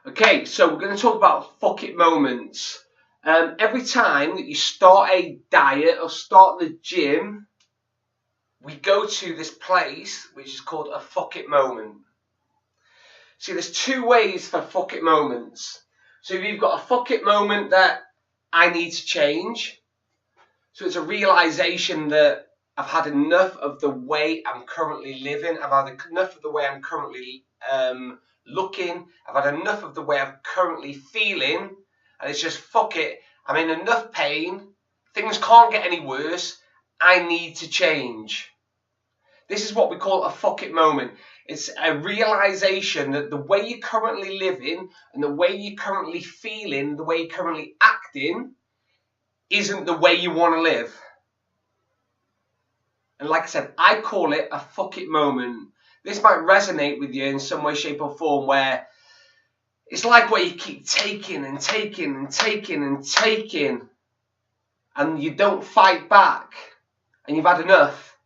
Okay, so we're going to talk about fuck it moments. Every time that you start a diet or start the gym, we go to this place which is called a fuck it moment. See, there's two ways for fuck it moments. So if you've got a fuck it moment that I need to change, so it's a realization that I've had enough of the way I'm currently living, I've had enough of the way I'm currently looking, I've had enough of the way I'm currently feeling, and it's just fuck it, I'm in enough pain, things can't get any worse, I need to change. This is what we call a fuck it moment. It's a realization that the way you're currently living and the way you're currently feeling, the way you're currently acting, isn't the way you want to live. And like I said, I call it a fuck it moment. This might resonate with you in some way, shape or form, where it's like where you keep taking and taking and taking and taking, and you don't fight back, and you've had enough.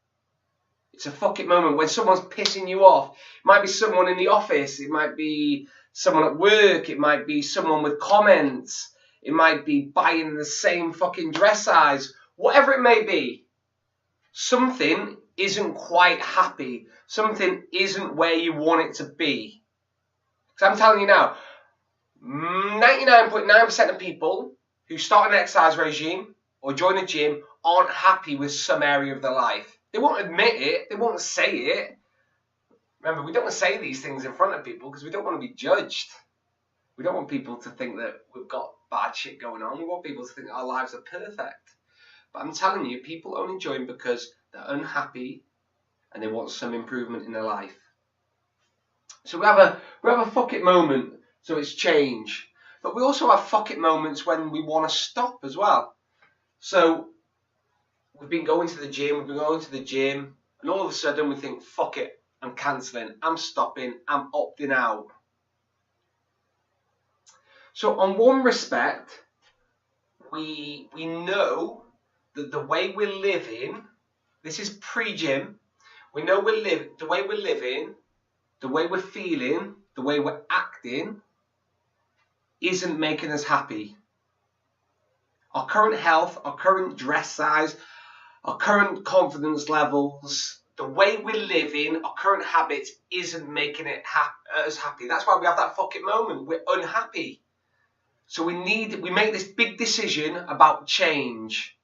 It's a fuck it moment when someone's pissing you off. It might be someone in the office, it might be someone at work, it might be someone with comments, it might be buying the same fucking dress size, whatever it may be. Something isn't quite happy. Something isn't where you want it to be. Because I'm telling you now, 99.9% of people who start an exercise regime or join a gym aren't happy with some area of their life. They won't admit it. They won't say it. Remember, we don't want to say these things in front of people because we don't want to be judged. We don't want people to think that we've got bad shit going on. We want people to think our lives are perfect. But I'm telling you, people only join because they're unhappy and they want some improvement in their life. So we have a fuck it moment, so it's change. But we also have fuck it moments when we want to stop as well. So we've been going to the gym, and all of a sudden we think, fuck it, I'm cancelling, I'm stopping, I'm opting out. So on one respect, we know that the way we're living, this is pre-gym, we know the way we're living, the way we're feeling, the way we're acting, isn't making us happy. Our current health, our current dress size, our current confidence levels, the way we're living, our current habits isn't making us happy. That's why we have that fuck it moment. We're unhappy. So we make this big decision about change.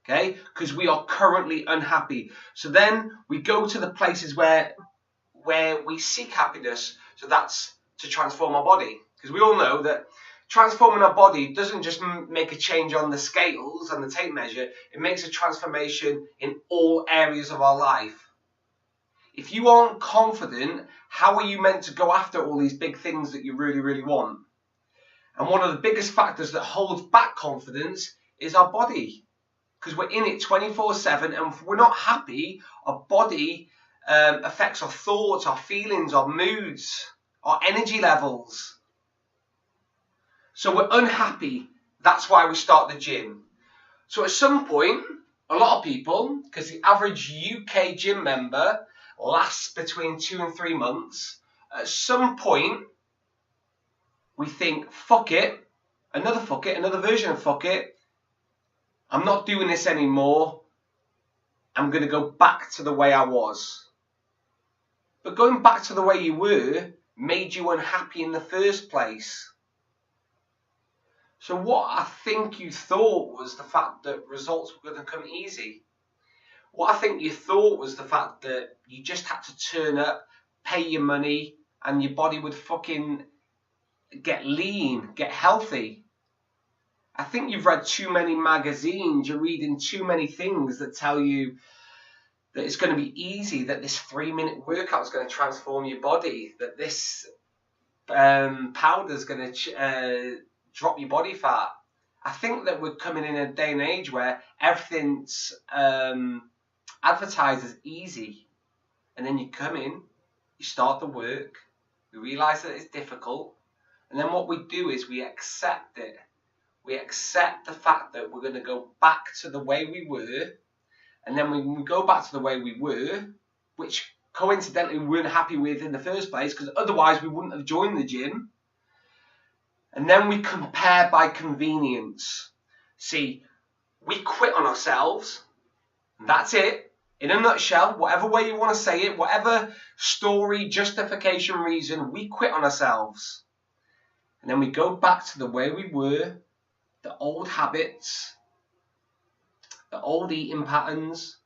Okay? Because we are currently unhappy. So then we go to the places where we seek happiness. So that's to transform our body. Because we all know that transforming our body doesn't just make a change on the scales and the tape measure. It makes a transformation in all areas of our life. If you aren't confident, how are you meant to go after all these big things that you really, really want? And one of the biggest factors that holds back confidence is our body. Because we're in it 24/7, and if we're not happy, our body affects our thoughts, our feelings, our moods, our energy levels. So we're unhappy. That's why we start the gym. So at some point, a lot of people, because the average UK gym member lasts between 2 and 3 months, at some point, we think, fuck it, another version of fuck it. I'm not doing this anymore. I'm going to go back to the way I was. But going back to the way you were made you unhappy in the first place. So what I think you thought was the fact that results were going to come easy. What I think you thought was the fact that you just had to turn up, pay your money, and your body would fucking get lean, get healthy. I think you've read too many magazines, you're reading too many things that tell you that it's going to be easy, that this 3-minute workout is going to transform your body, that this powder is going to drop your body fat. I think that we're coming in a day and age where everything's advertised as easy, and then you come in, you start the work, you realise that it's difficult, and then what we do is we accept it. We accept the fact that we're going to go back to the way we were, and then when we go back to the way we were, which coincidentally we weren't happy with in the first place, because otherwise we wouldn't have joined the gym, And then we compare by convenience. See, we quit on ourselves. That's it. In a nutshell, whatever way you want to say it, whatever story, justification, reason, we quit on ourselves. And then we go back to the way we were, the old habits, the old eating patterns,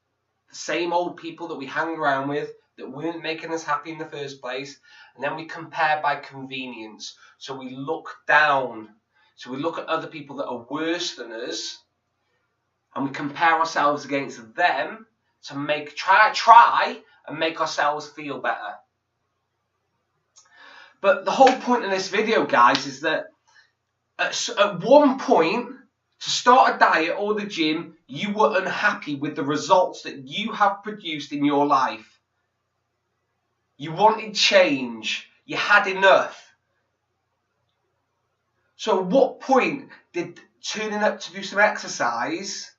the same old people that we hang around with that weren't making us happy in the first place. And then we compare by convenience. So we look down. So we look at other people that are worse than us, and we compare ourselves against them to try and make ourselves feel better. But the whole point of this video, guys, is that at one point, to start a diet or the gym, you were unhappy with the results that you have produced in your life. You wanted change. You had enough. So at what point did turning up to do some exercise,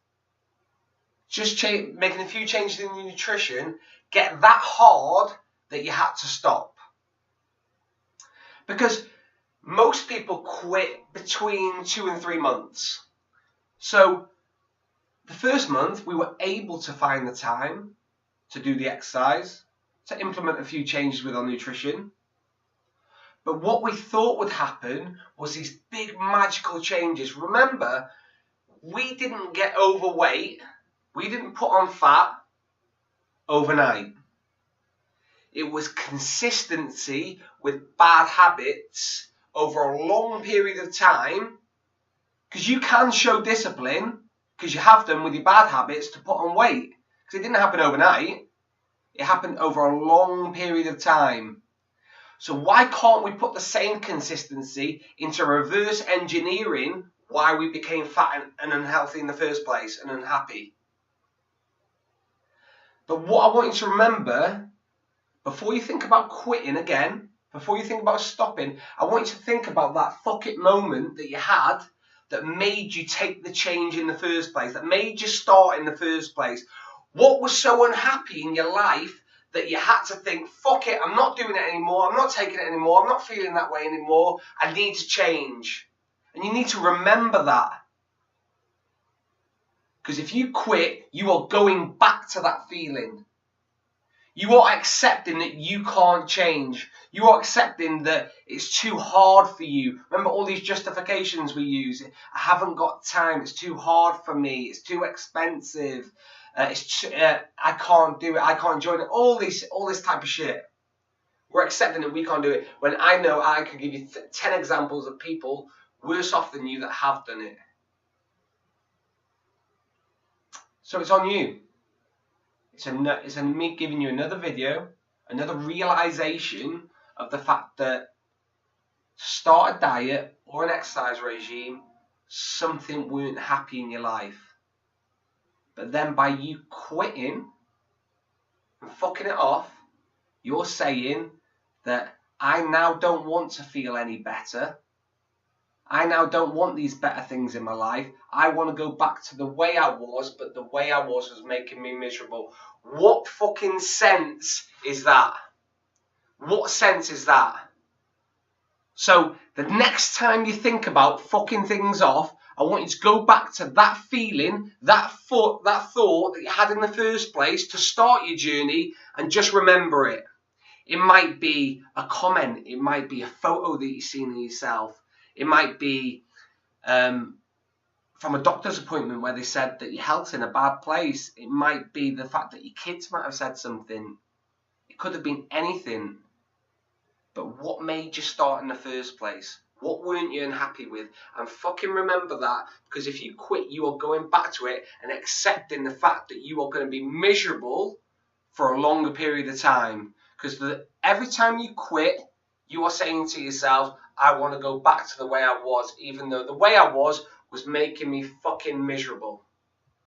just making a few changes in your nutrition, get that hard that you had to stop? Because most people quit between 2 and 3 months. So the first month we were able to find the time to do the exercise, to implement a few changes with our nutrition. But what we thought would happen was these big magical changes. Remember, we didn't get overweight, we didn't put on fat overnight. It was consistency with bad habits over a long period of time, because you can show discipline, because you have done with your bad habits, to put on weight. Because it didn't happen overnight. It happened over a long period of time. So why can't we put the same consistency into reverse engineering why we became fat and unhealthy in the first place and unhappy? But what I want you to remember, before you think about quitting again, before you think about stopping, I want you to think about that fuck it moment that you had that made you take the change in the first place, that made you start in the first place. What was so unhappy in your life that you had to think, fuck it, I'm not doing it anymore, I'm not taking it anymore, I'm not feeling that way anymore, I need to change? And you need to remember that. Because if you quit, you are going back to that feeling. You are accepting that you can't change. You are accepting that it's too hard for you. Remember all these justifications we use. I haven't got time. It's too hard for me. It's too expensive. I can't do it. I can't join it. All this type of shit. We're accepting that we can't do it. When I know I could give you 10 examples of people worse off than you that have done it. So it's on you. It's me giving you another video, another realization of the fact that to start a diet or an exercise regime, something weren't happy in your life. But then by you quitting and fucking it off, you're saying that I now don't want to feel any better. I now don't want these better things in my life. I want to go back to the way I was, but the way I was making me miserable. What fucking sense is that? What sense is that? So the next time you think about fucking things off, I want you to go back to that feeling, that thought that you had in the first place to start your journey, and just remember it. It might be a comment. It might be a photo that you've seen of yourself. It might be from a doctor's appointment where they said that your health's in a bad place. It might be the fact that your kids might have said something. It could have been anything. But what made you start in the first place? What weren't you unhappy with? And fucking remember that, because if you quit, you are going back to it and accepting the fact that you are going to be miserable for a longer period of time. Because every time you quit, you are saying to yourself, I want to go back to the way I was, even though the way I was making me fucking miserable.